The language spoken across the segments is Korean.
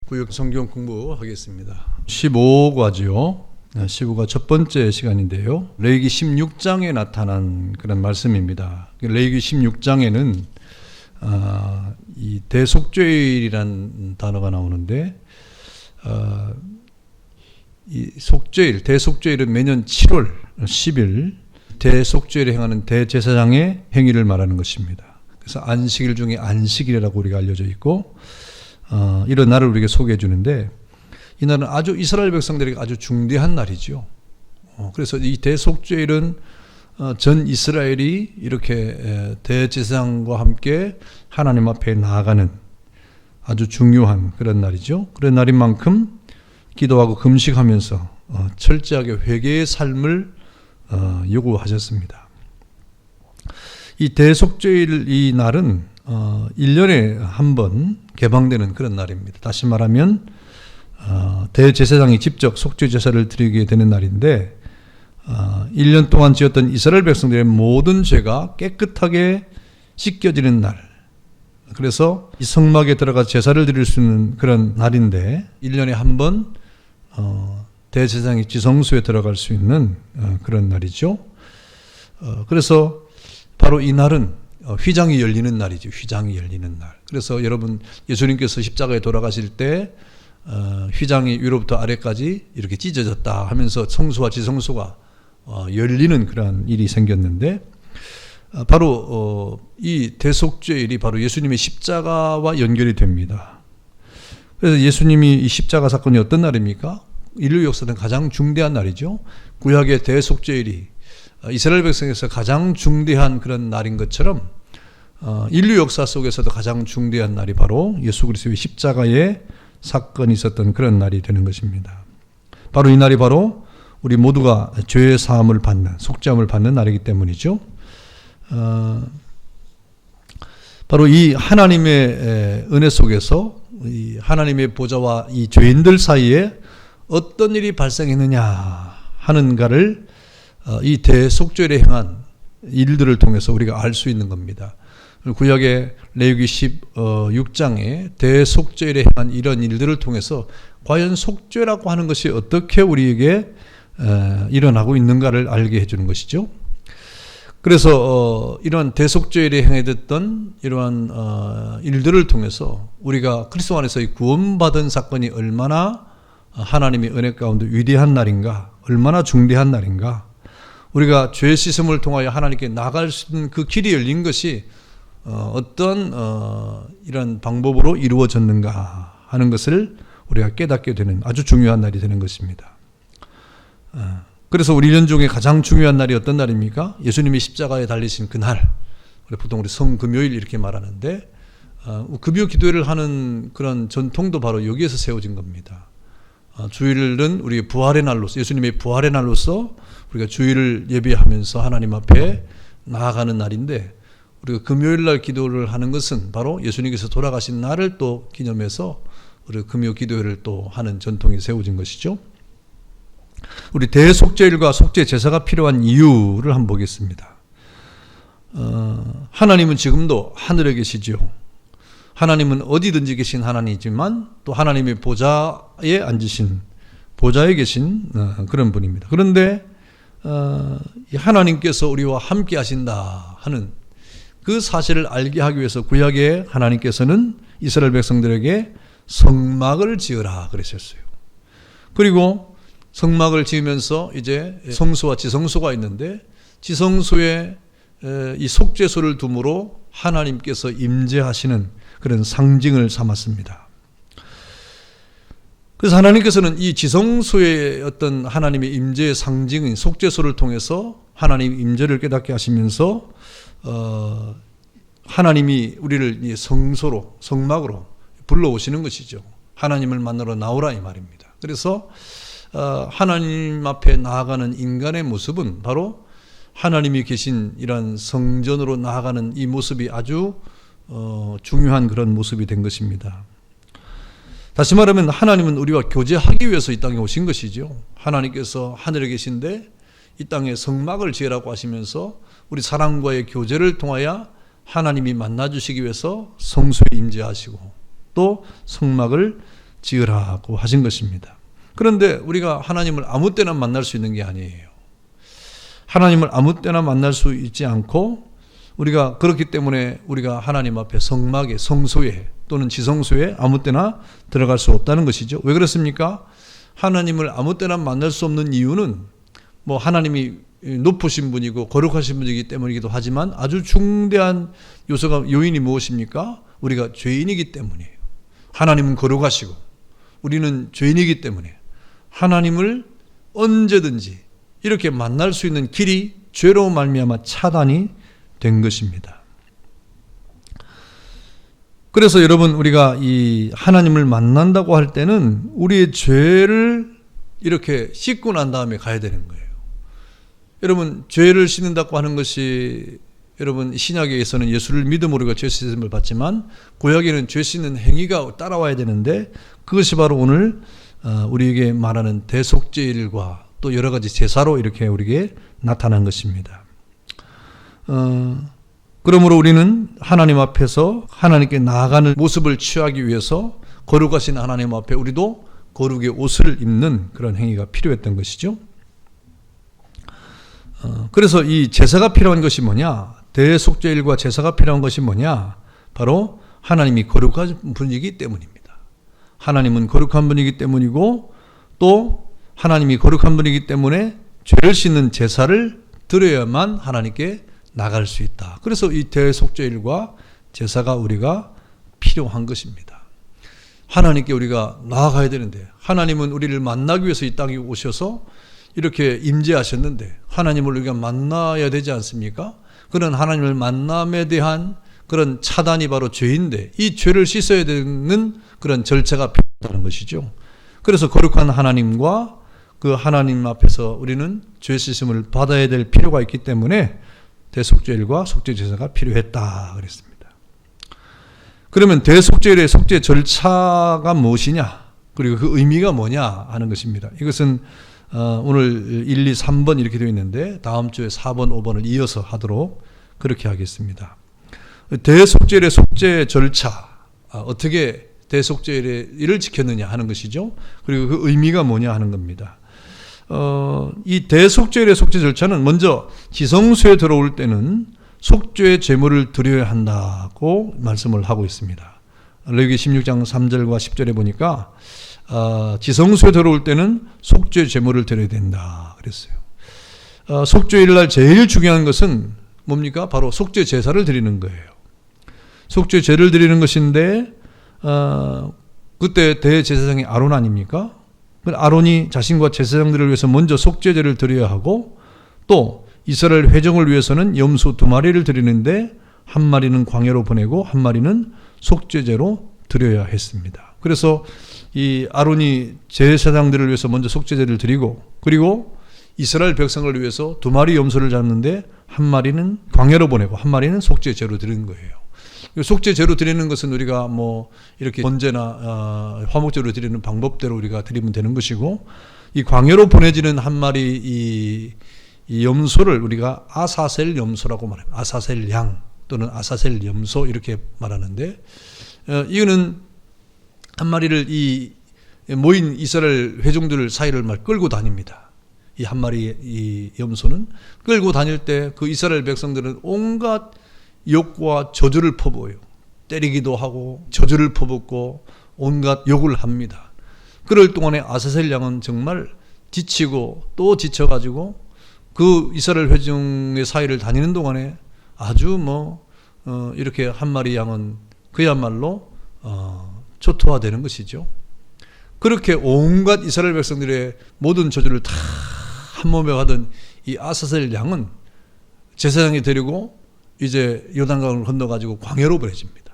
구역 성경 공부하겠습니다. 15과죠. 15과 첫 번째 시간인데요. 레위기 16장에 나타난 그런 말씀입니다. 레위기 16장에는 이 대속죄일이라는 단어가 나오는데 이 속죄일, 대속죄일은 매년 7월 10일 대속죄일에 행하는 대제사장의 행위를 말하는 것입니다. 그래서 안식일 중에 안식일이라고 우리가 알려져 있고 이런 날을 우리에게 소개해 주는데 이 날은 아주 이스라엘 백성들에게 아주 중대한 날이죠. 그래서 이 대속죄일은 전 이스라엘이 이렇게 대제사장과 함께 하나님 앞에 나아가는 아주 중요한 그런 날이죠. 그런 날인 만큼 기도하고 금식하면서 철저하게 회개의 삶을 요구하셨습니다. 이 대속죄일 이 날은 1년에 한 번 개방되는 그런 날입니다. 다시 말하면 대제사장이 직접 속죄 제사를 드리게 되는 날인데 1년 동안 지었던 이스라엘 백성들의 모든 죄가 깨끗하게 씻겨지는 날, 그래서 이 성막에 들어가 제사를 드릴 수 있는 그런 날인데 1년에 한 번 대제사장이 지성소에 들어갈 수 있는 그런 날이죠. 그래서 바로 이 날은 휘장이 열리는 날이죠. 휘장이 열리는 날. 그래서 여러분 예수님께서 십자가에 돌아가실 때 휘장이 위로부터 아래까지 이렇게 찢어졌다 하면서 성소와 지성소가 열리는 그런 일이 생겼는데 바로 이 대속죄일이 바로 예수님의 십자가와 연결이 됩니다. 그래서 예수님이 이 십자가 사건이 어떤 날입니까? 인류 역사는 가장 중대한 날이죠. 구약의 대속죄일이 이스라엘 백성에서 가장 중대한 그런 날인 것처럼 인류 역사 속에서도 가장 중대한 날이 바로 예수 그리스도의 십자가의 사건이 있었던 그런 날이 되는 것입니다. 바로 이 날이 바로 우리 모두가 죄의 사함을 받는, 속죄함을 받는 날이기 때문이죠. 바로 이 하나님의 은혜 속에서 이 하나님의 보좌와 이 죄인들 사이에 어떤 일이 발생했느냐 하는가를 이 대속죄일에 행한 일들을 통해서 우리가 알 수 있는 겁니다. 구약의 레위기 16장에 대속죄일에 행한 이런 일들을 통해서 과연 속죄라고 하는 것이 어떻게 우리에게 일어나고 있는가를 알게 해주는 것이죠. 그래서 이러한 대속죄일에 행해졌던 이러한 일들을 통해서 우리가 그리스도 안에서 구원받은 사건이 얼마나 하나님의 은혜 가운데 위대한 날인가, 얼마나 중대한 날인가, 우리가 죄 씻음을 통하여 하나님께 나갈 수 있는 그 길이 열린 것이 어떤 이런 방법으로 이루어졌는가 하는 것을 우리가 깨닫게 되는 아주 중요한 날이 되는 것입니다. 그래서 우리 1년 중에 가장 중요한 날이 어떤 날입니까? 예수님이 십자가에 달리신 그날, 보통 우리 성금요일 이렇게 말하는데 금요 기도회를 하는 그런 전통도 바로 여기에서 세워진 겁니다. 주일은 우리 부활의 날로서, 예수님의 부활의 날로서 우리가 주일을 예배하면서 하나님 앞에 나아가는 날인데, 우리가 금요일 날 기도를 하는 것은 바로 예수님께서 돌아가신 날을 또 기념해서 우리 금요 기도회를 또 하는 전통이 세워진 것이죠. 우리 대속죄일과 속죄 제사가 필요한 이유를 한번 보겠습니다. 하나님은 지금도 하늘에 계시죠. 하나님은 어디든지 계신 하나님이지만 또 하나님의 보좌에 앉으신, 보좌에 계신 그런 분입니다. 그런데 하나님께서 우리와 함께 하신다 하는 그 사실을 알게 하기 위해서 구약에 하나님께서는 이스라엘 백성들에게 성막을 지으라 그러셨어요. 그리고 성막을 지으면서 이제 성소와 지성소가 있는데 지성소에 이 속죄소를 둠으로 하나님께서 임재하시는 그런 상징을 삼았습니다. 그래서 하나님께서는 이 지성소의 어떤 하나님의 임재의 상징인 속죄소를 통해서 하나님 임재를 깨닫게 하시면서 하나님이 우리를 이 성소로, 성막으로 불러오시는 것이죠. 하나님을 만나러 나오라 이 말입니다. 그래서 하나님 앞에 나아가는 인간의 모습은 바로 하나님이 계신 이런 성전으로 나아가는 이 모습이 아주 중요한 그런 모습이 된 것입니다. 다시 말하면 하나님은 우리와 교제하기 위해서 이 땅에 오신 것이죠. 하나님께서 하늘에 계신데 이 땅에 성막을 지으라고 하시면서 우리 사람과의 교제를 통하여 하나님이 만나주시기 위해서 성소에 임재하시고 또 성막을 지으라고 하신 것입니다. 그런데 우리가 하나님을 아무 때나 만날 수 있는 게 아니에요. 하나님을 아무 때나 만날 수 있지 않고 우리가 그렇기 때문에 우리가 하나님 앞에 성막에, 성소에 또는 지성소에 아무 때나 들어갈 수 없다는 것이죠. 왜 그렇습니까? 하나님을 아무 때나 만날 수 없는 이유는 뭐 하나님이 높으신 분이고 거룩하신 분이기 때문이기도 하지만 아주 중대한 요인이 무엇입니까? 우리가 죄인이기 때문이에요. 하나님은 거룩하시고 우리는 죄인이기 때문에 하나님을 언제든지 이렇게 만날 수 있는 길이 죄로 말미암아 차단이 된 것입니다. 그래서 여러분, 우리가 이 하나님을 만난다고 할 때는 우리의 죄를 이렇게 씻고 난 다음에 가야 되는 거예요. 여러분, 죄를 씻는다고 하는 것이 여러분 신약에서는 예수를 믿음으로 우리가 죄 씻음을 받지만 구약에는 죄 씻는 행위가 따라와야 되는데 그것이 바로 오늘 우리에게 말하는 대속죄일과 또 여러 가지 제사로 이렇게 우리에게 나타난 것입니다. 그러므로 우리는 하나님 앞에서 하나님께 나아가는 모습을 취하기 위해서 거룩하신 하나님 앞에 우리도 거룩의 옷을 입는 그런 행위가 필요했던 것이죠. 그래서 이 제사가 필요한 것이 뭐냐? 대속죄일과 제사가 필요한 것이 뭐냐? 바로 하나님이 거룩한 분이기 때문입니다. 하나님은 거룩한 분이기 때문이고 또 하나님이 거룩한 분이기 때문에 죄를 씻는 제사를 드려야만 하나님께 나갈 수 있다. 그래서 이 대속죄일과 제사가 우리가 필요한 것입니다. 하나님께 우리가 나아가야 되는데 하나님은 우리를 만나기 위해서 이 땅에 오셔서 이렇게 임재하셨는데 하나님을 우리가 만나야 되지 않습니까? 그런 하나님을 만남에 대한 그런 차단이 바로 죄인데 이 죄를 씻어야 되는 그런 절차가 필요하다는 것이죠. 그래서 거룩한 하나님과 그 하나님 앞에서 우리는 죄 씻음을 받아야 될 필요가 있기 때문에 대속죄일과 속죄제사가 필요했다 그랬습니다. 그러면 대속죄일의 속죄 절차가 무엇이냐 그리고 그 의미가 뭐냐 하는 것입니다. 이것은 오늘 1, 2, 3번 이렇게 되어 있는데 다음 주에 4번, 5번을 이어서 하도록 그렇게 하겠습니다. 대속죄일의 속죄 절차, 어떻게 대속죄일을 지켰느냐 하는 것이죠. 그리고 그 의미가 뭐냐 하는 겁니다. 이 대속죄일의 속죄 절차는 먼저 지성소에 들어올 때는 속죄의 제물을 드려야 한다고 말씀을 하고 있습니다. 레위기 16장 3절과 10절에 보니까 지성소에 들어올 때는 속죄 제물을 드려야 된다 그랬어요. 속죄일 날 제일 중요한 것은 뭡니까? 바로 속죄 제사를 드리는 거예요. 속죄 제를 드리는 것인데 그때 대제사장이 아론 아닙니까? 아론이 자신과 제사장들을 위해서 먼저 속죄제를 드려야 하고 또 이스라엘 회중을 위해서는 염소 2마리를 드리는데 한 마리는 광야로 보내고 한 마리는 속죄제로 드려야 했습니다. 그래서 이 아론이 제사장들을 위해서 먼저 속죄제를 드리고 그리고 이스라엘 백성을 위해서 2마리 염소를 잡는데 한 마리는 광야로 보내고 한 마리는 속죄제로 드리는 거예요. 속죄제로 드리는 것은 우리가 뭐 이렇게 번제나 화목제로 드리는 방법대로 우리가 드리면 되는 것이고 이 광야로 보내지는 한 마리 이 염소를 우리가 아사셀 염소라고 말합니다. 아사셀 양 또는 아사셀 염소 이렇게 말하는데 이거는 한 마리를 이 모인 이스라엘 회중들 사이를 막 끌고 다닙니다. 이 한 마리 이 염소는 끌고 다닐 때 그 이스라엘 백성들은 온갖 욕과 저주를 퍼부어요. 때리기도 하고 저주를 퍼붓고 온갖 욕을 합니다. 그럴 동안에 아사셀 양은 정말 지치고 또 지쳐가지고 그 이스라엘 회중의 사이를 다니는 동안에 아주 이렇게 한 마리 양은 그야말로 초토화되는 것이죠. 그렇게 온갖 이스라엘 백성들의 모든 저주를 다 한 몸에 받은 이 아사셀 양은 제사장이 데리고 이제 요단강을 건너가지고 광야로 보내집니다.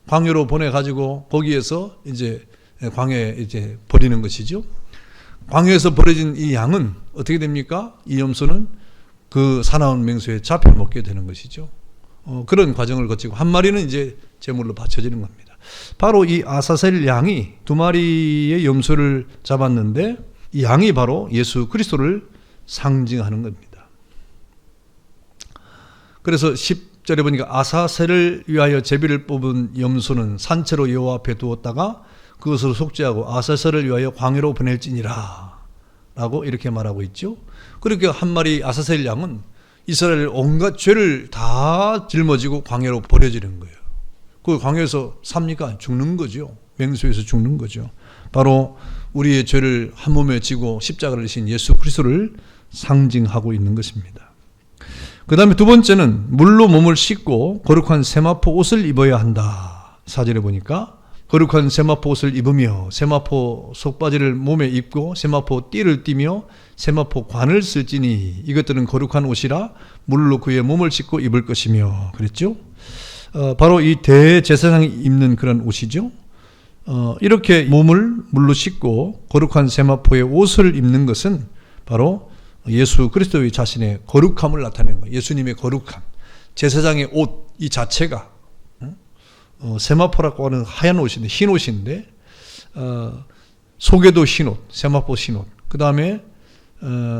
광야로 보내가지고 거기에서 이제 광야에 이제 버리는 것이죠. 광야에서 버려진 이 양은 어떻게 됩니까? 이 염소는 그 사나운 맹수에 잡혀 먹게 되는 것이죠. 그런 과정을 거치고 한 마리는 이제 제물로 바쳐지는 겁니다. 바로 이 아사셀 양이 2마리의 염소를 잡았는데 이 양이 바로 예수 그리스도를 상징하는 겁니다. 그래서 10절에 보니까 아사셀을 위하여 제비를 뽑은 염소는 산채로 여호와 앞에 두었다가 그것으로 속죄하고 아사셀을 위하여 광야로 보낼지니라 라고 이렇게 말하고 있죠. 그렇게 한 마리 아사셀 양은 이스라엘 온갖 죄를 다 짊어지고 광야로 버려지는 거예요. 그 광야에서 삽니까? 죽는 거죠. 맹수에서 죽는 거죠. 바로 우리의 죄를 한 몸에 지고 십자가를 지신 예수 그리스도를 상징하고 있는 것입니다. 그 다음에 두 번째는 물로 몸을 씻고 거룩한 세마포 옷을 입어야 한다. 4절에 보니까 거룩한 세마포 옷을 입으며 세마포 속바지를 몸에 입고 세마포 띠를 띠며 세마포 관을 쓸지니 이것들은 거룩한 옷이라 물로 그의 몸을 씻고 입을 것이며 그랬죠. 바로 이 대제사장이 입는 그런 옷이죠. 이렇게 몸을 물로 씻고 거룩한 세마포의 옷을 입는 것은 바로 예수 그리스도의 자신의 거룩함을 나타내는 거예요. 예수님의 거룩함. 제사장의 옷 이 자체가 세마포라고 하는 하얀 옷인데 흰 옷인데 속에도 흰 옷, 세마포 흰 옷. 그 다음에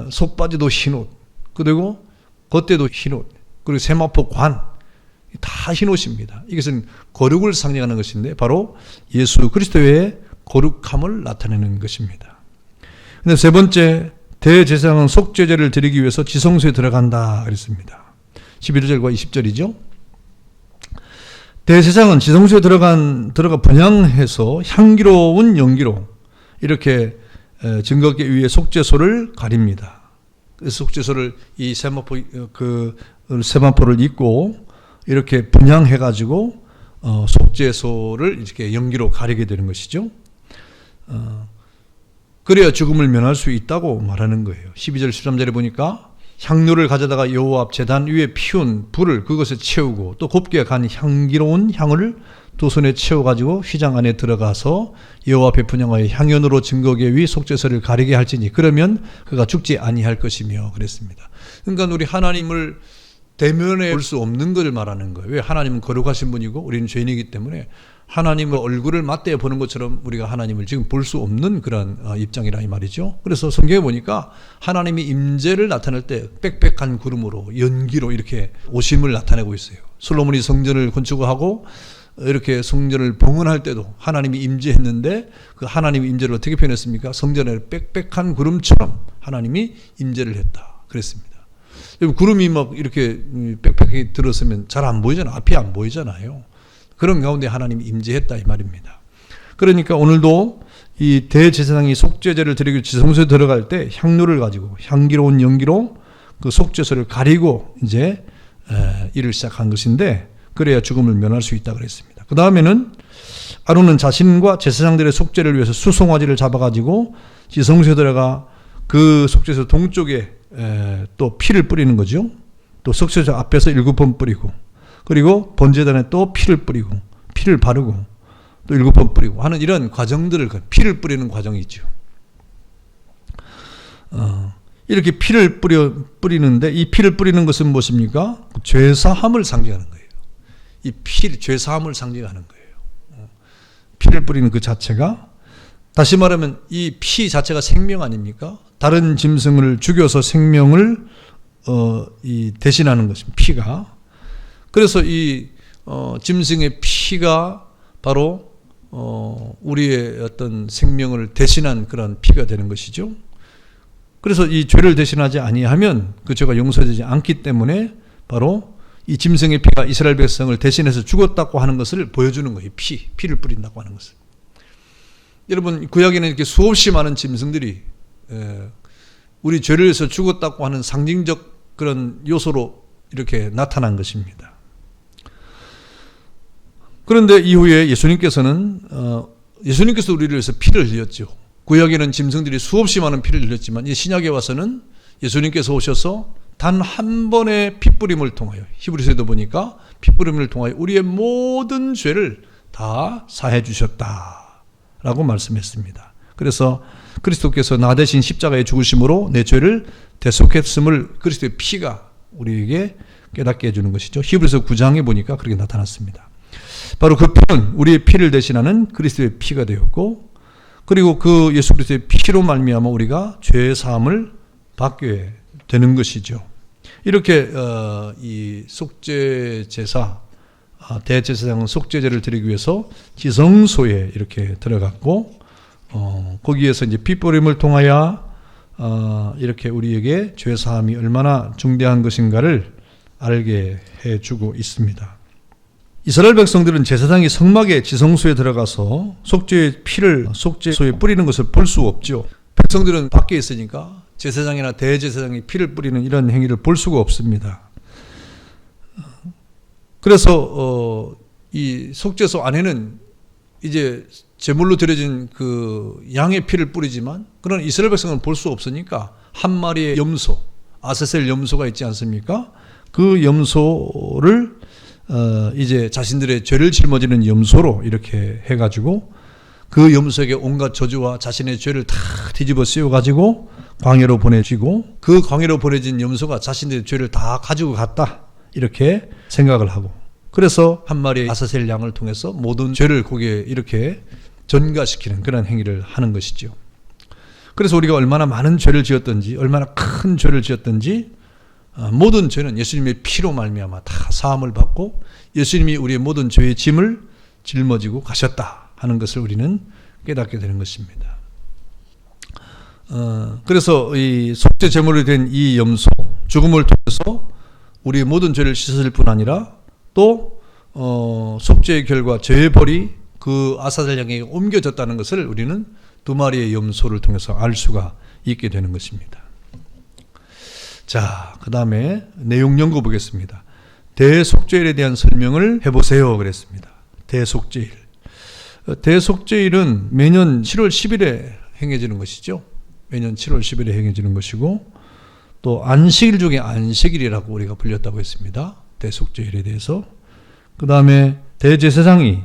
속바지도 흰 옷. 그리고 겉에도 흰 옷. 그리고 세마포 관. 다 흰 옷입니다. 이것은 거룩을 상징하는 것인데 바로 예수 그리스도의 거룩함을 나타내는 것입니다. 근데 세 번째 대제사장은 속죄제를 드리기 위해서 지성소에 들어간다 그랬습니다. 11절과 20절이죠. 대제사장은 지성소에 들어가 분향해서 향기로운 연기로 이렇게 증거계 위에 속죄소를 가립니다. 그래서 속죄소를 이 세마포를 입고 이렇게 분향해가지고 속죄소를 이렇게 연기로 가리게 되는 것이죠. 그래야 죽음을 면할 수 있다고 말하는 거예요. 12절 13절에 보니까 향료를 가져다가 여호와 앞 제단 위에 피운 불을 그것에 채우고 또 곱게 간 향기로운 향을 두 손에 채워가지고 휘장 안에 들어가서 여호와 앞에 분향하여 향연으로 증거계 위 속죄소를 가리게 할지니 그러면 그가 죽지 아니할 것이며 그랬습니다. 그러니까 우리 하나님을 대면에 볼 수 없는 것을 말하는 거예요. 왜? 하나님은 거룩하신 분이고 우리는 죄인이기 때문에 하나님의 얼굴을 맞대어 보는 것처럼 우리가 하나님을 지금 볼 수 없는 그런 입장이라 이 말이죠. 그래서 성경에 보니까 하나님이 임재를 나타낼 때 빽빽한 구름으로 연기로 이렇게 오심을 나타내고 있어요. 솔로몬이 성전을 건축하고 이렇게 성전을 봉헌할 때도 하나님이 임재했는데 그 하나님의 임재를 어떻게 표현했습니까? 성전에 빽빽한 구름처럼 하나님이 임재를 했다 그랬습니다. 구름이 막 이렇게 빽빽하게 들었으면 잘 안 보이잖아요. 앞이 안 보이잖아요. 그런 가운데 하나님이 임재했다 이 말입니다. 그러니까 오늘도 이 대제사장이 속죄제를 드리기 지성소에 들어갈 때 향료를 가지고 향기로운 연기로 그 속죄소를 가리고 이제 일을 시작한 것인데 그래야 죽음을 면할 수 있다 그랬습니다. 그 다음에는 아론은 자신과 제사장들의 속죄를 위해서 수송아지를 잡아가지고 지성소에 들어가 그 속죄소 동쪽에 또 피를 뿌리는 거죠. 또 속죄소 앞에서 7번 뿌리고 그리고 번제단에 또 피를 뿌리고 피를 바르고 또 7번 뿌리고 하는 이런 과정들을 피를 뿌리는 과정이 있죠. 이렇게 피를 뿌리는데 이 피를 뿌리는 것은 무엇입니까? 죄사함을 상징하는 거예요. 이 피, 죄사함을 상징하는 거예요. 피를 뿌리는 그 자체가 다시 말하면 이 피 자체가 생명 아닙니까? 다른 짐승을 죽여서 생명을 대신하는 것입니다. 피가. 그래서 이 짐승의 피가 바로 우리의 어떤 생명을 대신한 그런 피가 되는 것이죠. 그래서 이 죄를 대신하지 아니하면 그 죄가 용서되지 않기 때문에 바로 이 짐승의 피가 이스라엘 백성을 대신해서 죽었다고 하는 것을 보여주는 거예요. 피를 뿌린다고 하는 것을. 여러분 구약에는 이렇게 수없이 많은 짐승들이 우리 죄를 위해서 죽었다고 하는 상징적 그런 요소로 이렇게 나타난 것입니다. 그런데 이후에 예수님께서도 우리를 위해서 피를 흘렸죠. 구약에는 짐승들이 수없이 많은 피를 흘렸지만 이 신약에 와서는 예수님께서 오셔서 단 한 번의 피뿌림을 통하여 히브리서에도 보니까 피뿌림을 통하여 우리의 모든 죄를 다 사해 주셨다라고 말씀했습니다. 그래서 그리스도께서 나 대신 십자가에 죽으심으로 내 죄를 대속했음을 그리스도의 피가 우리에게 깨닫게 해주는 것이죠. 히브리서 9장에 보니까 그렇게 나타났습니다. 바로 그 피는 우리의 피를 대신하는 그리스도의 피가 되었고 그리고 그 예수 그리스도의 피로 말미암아 우리가 죄 사함을 받게 되는 것이죠. 이렇게 이 속죄 제사 대제사장은 속죄제를 드리기 위해서 지성소에 이렇게 들어갔고 거기에서 이제 핏부림을 통하여 이렇게 우리에게 죄 사함이 얼마나 중대한 것인가를 알게 해주고 있습니다. 이스라엘 백성들은 제사장이 성막의 지성소에 들어가서 속죄의 피를 속죄소에 뿌리는 것을 볼 수 없죠. 백성들은 밖에 있으니까 제사장이나 대제사장이 피를 뿌리는 이런 행위를 볼 수가 없습니다. 그래서 이 속죄소 안에는 이제 제물로 드려진 그 양의 피를 뿌리지만 그런 이스라엘 백성은 볼 수 없으니까 한 마리의 염소, 아세셀 염소가 있지 않습니까? 그 염소를 이제 자신들의 죄를 짊어지는 염소로 이렇게 해가지고 그 염소에게 온갖 저주와 자신의 죄를 다 뒤집어 씌워가지고 광야로 보내지고 그 광야로 보내진 염소가 자신들의 죄를 다 가지고 갔다 이렇게 생각을 하고 그래서 한 마리의 아사셀 양을 통해서 모든 죄를 거기에 이렇게 전가시키는 그런 행위를 하는 것이죠. 그래서 우리가 얼마나 많은 죄를 지었든지 얼마나 큰 죄를 지었든지 모든 죄는 예수님의 피로 말미암아 다 사함을 받고 예수님이 우리의 모든 죄의 짐을 짊어지고 가셨다 하는 것을 우리는 깨닫게 되는 것입니다. 그래서 이 속죄 제물이 된 이 염소 죽음을 통해서 우리의 모든 죄를 씻을 뿐 아니라 또 속죄의 결과 죄의 벌이 그 아사셀 양에게 옮겨졌다는 것을 우리는 두 마리의 염소를 통해서 알 수가 있게 되는 것입니다. 자, 그 다음에 내용 연구 보겠습니다. 대속죄일에 대한 설명을 해보세요 그랬습니다. 대속죄일. 대속죄일은 매년 7월 10일에 행해지는 것이죠. 매년 7월 10일에 행해지는 것이고 또 안식일 중에 안식일이라고 우리가 불렸다고 했습니다. 대속죄일에 대해서. 그 다음에 대제사장이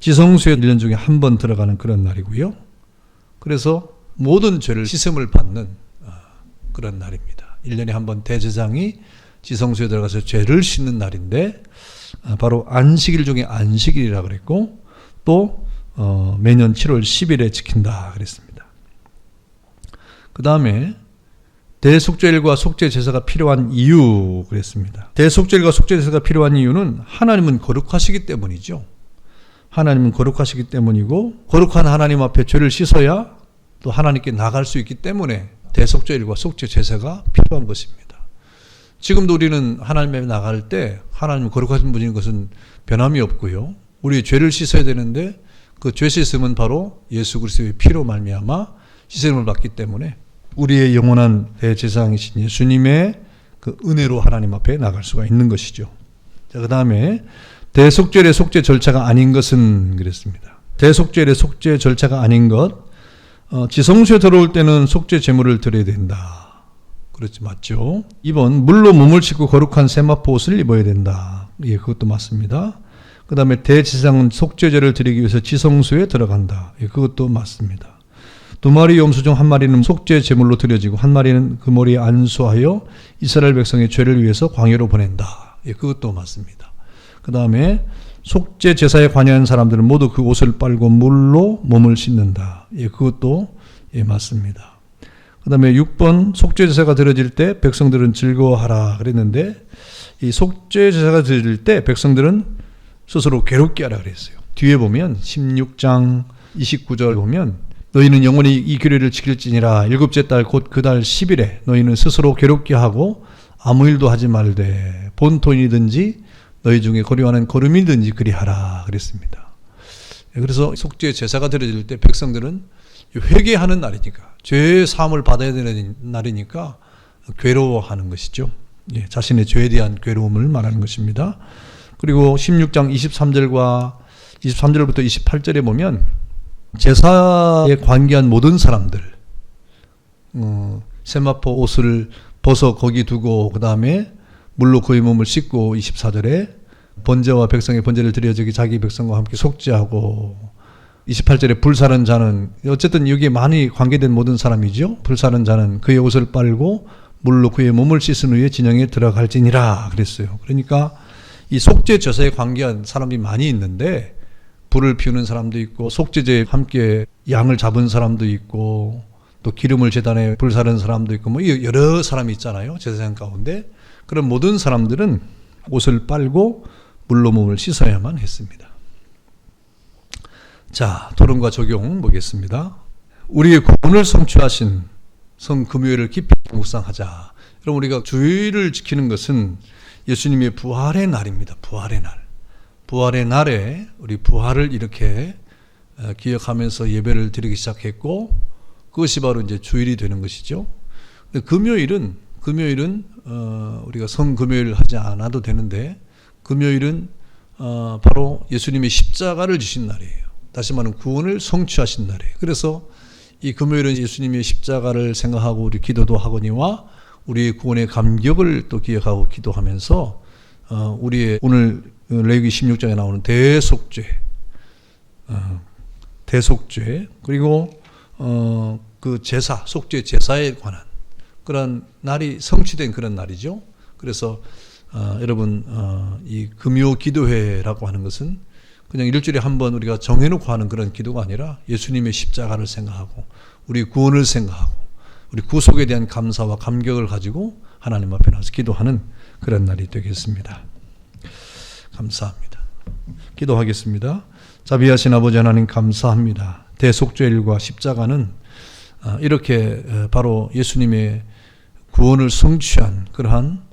지성소에 1년 중에 한 번 들어가는 그런 날이고요. 그래서 모든 죄를 씻음을 받는 그런 날입니다. 1년에 한 번 대제사장이 지성소에 들어가서 죄를 씻는 날인데 바로 안식일 중에 안식일이라고 그랬고 또 매년 7월 10일에 지킨다 그랬습니다. 그 다음에 대속죄일과 속죄제사가 필요한 이유 그랬습니다. 대속죄일과 속죄제사가 필요한 이유는 하나님은 거룩하시기 때문이죠. 하나님은 거룩하시기 때문이고 거룩한 하나님 앞에 죄를 씻어야 또 하나님께 나갈 수 있기 때문에 대속죄일과 속죄제사가 필요한 것입니다. 지금도 우리는 하나님 앞에 나갈 때 하나님은 거룩하신 분인 것은 변함이 없고요. 우리의 죄를 씻어야 되는데 그 죄 씻음은 바로 예수 그리스도의 피로 말미암아 씻음을 받기 때문에 우리의 영원한 대제사장이신 예수님의 그 은혜로 하나님 앞에 나갈 수가 있는 것이죠. 자, 그 다음에 대속죄일의 속죄 절차가 아닌 것은 그랬습니다. 대속죄일의 속죄 절차가 아닌 것, 지성소에 들어올 때는 속죄 제물을 드려야 된다. 그렇지, 맞죠? 2번, 물로 몸을 씻고 거룩한 세마포 옷을 입어야 된다. 예, 그것도 맞습니다. 그 다음에 대제사장은 속죄제를 드리기 위해서 지성소에 들어간다. 예, 그것도 맞습니다. 두 마리 염소 중 한 마리는 속죄 제물로 드려지고 한 마리는 그 머리에 안수하여 이스라엘 백성의 죄를 위해서 광야로 보낸다. 예, 그것도 맞습니다. 그 다음에 속죄 제사에 관여한 사람들은 모두 그 옷을 빨고 물로 몸을 씻는다. 예, 그것도 예, 맞습니다. 그 다음에 6번 속죄 제사가 드려질 때 백성들은 즐거워하라 그랬는데 이 속죄 제사가 드려질 때 백성들은 스스로 괴롭게 하라 그랬어요. 뒤에 보면 16장 29절 보면 너희는 영원히 이 규례를 지킬지니라 일곱째 달 곧 그 달 10일에 너희는 스스로 괴롭게 하고 아무 일도 하지 말되 본토인이든지 너희 중에 거류하는 거름이든지 그리하라 그랬습니다. 그래서 속죄 제사가 드려질 때 백성들은 회개하는 날이니까 죄의 사함을 받아야 되는 날이니까 괴로워하는 것이죠. 예, 자신의 죄에 대한 괴로움을 말하는 것입니다. 그리고 16장 23절과 23절부터 28절에 보면 제사에 관계한 모든 사람들 세마포 옷을 벗어 거기 두고 그 다음에 물로 그의 몸을 씻고 24절에 번제와 백성의 번제를 드려 저기 자기 백성과 함께 속죄하고 28절에 불사른 자는 어쨌든 여기에 많이 관계된 모든 사람이죠. 불사른 자는 그의 옷을 빨고 물로 그의 몸을 씻은 후에 진영에 들어갈지니라 그랬어요. 그러니까 이 속죄 제사에 관계한 사람이 많이 있는데 불을 피우는 사람도 있고 속죄제에 함께 양을 잡은 사람도 있고 또 기름을 제단에 불사른 사람도 있고 뭐 여러 사람이 있잖아요. 제사장 가운데. 그런 모든 사람들은 옷을 빨고 물로 몸을 씻어야만 했습니다. 자, 토론과 적용 보겠습니다. 우리의 구원을 성취하신 성금요일을 깊이 묵상하자. 그럼 우리가 주일을 지키는 것은 예수님의 부활의 날입니다. 부활의 날. 부활의 날에 우리 부활을 이렇게 기억하면서 예배를 드리기 시작했고, 그것이 바로 이제 주일이 되는 것이죠. 금요일은 우리가 성금요일 하지 않아도 되는데, 금요일은 바로 예수님이 십자가를 지신 날이에요. 다시 말하면 구원을 성취하신 날이에요. 그래서 이 금요일은 예수님의 십자가를 생각하고 우리 기도도 하거니와 우리의 구원의 감격을 또 기억하고 기도하면서 우리의 오늘 레위기 16장에 나오는 대속죄 그리고 그 제사, 속죄 제사에 관한 그런 날이 성취된 그런 날이죠. 그래서 여러분 이 금요 기도회라고 하는 것은 그냥 일주일에 한 번 우리가 정해놓고 하는 그런 기도가 아니라 예수님의 십자가를 생각하고 우리 구원을 생각하고 우리 구속에 대한 감사와 감격을 가지고 하나님 앞에 나와서 기도하는 그런 날이 되겠습니다. 감사합니다. 기도하겠습니다. 자비하신 아버지 하나님 감사합니다. 대속죄일과 십자가는 이렇게 바로 예수님의 구원을 성취한 그러한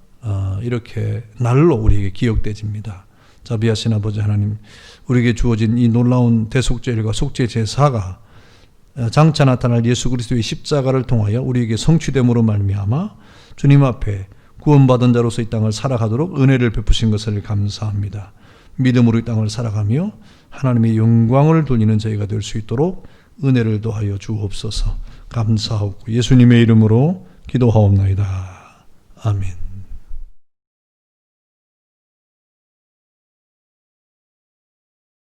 이렇게 날로 우리에게 기억되집니다. 자비하신 아버지 하나님, 우리에게 주어진 이 놀라운 대속죄일과 속죄 제사가 장차 나타날 예수 그리스도의 십자가를 통하여 우리에게 성취됨으로 말미암아 주님 앞에 구원받은 자로서 이 땅을 살아가도록 은혜를 베푸신 것을 감사합니다. 믿음으로 이 땅을 살아가며 하나님의 영광을 돌리는 저희가 될 수 있도록 은혜를 더하여 주옵소서. 감사하고 예수님의 이름으로 기도하옵나이다. 아멘.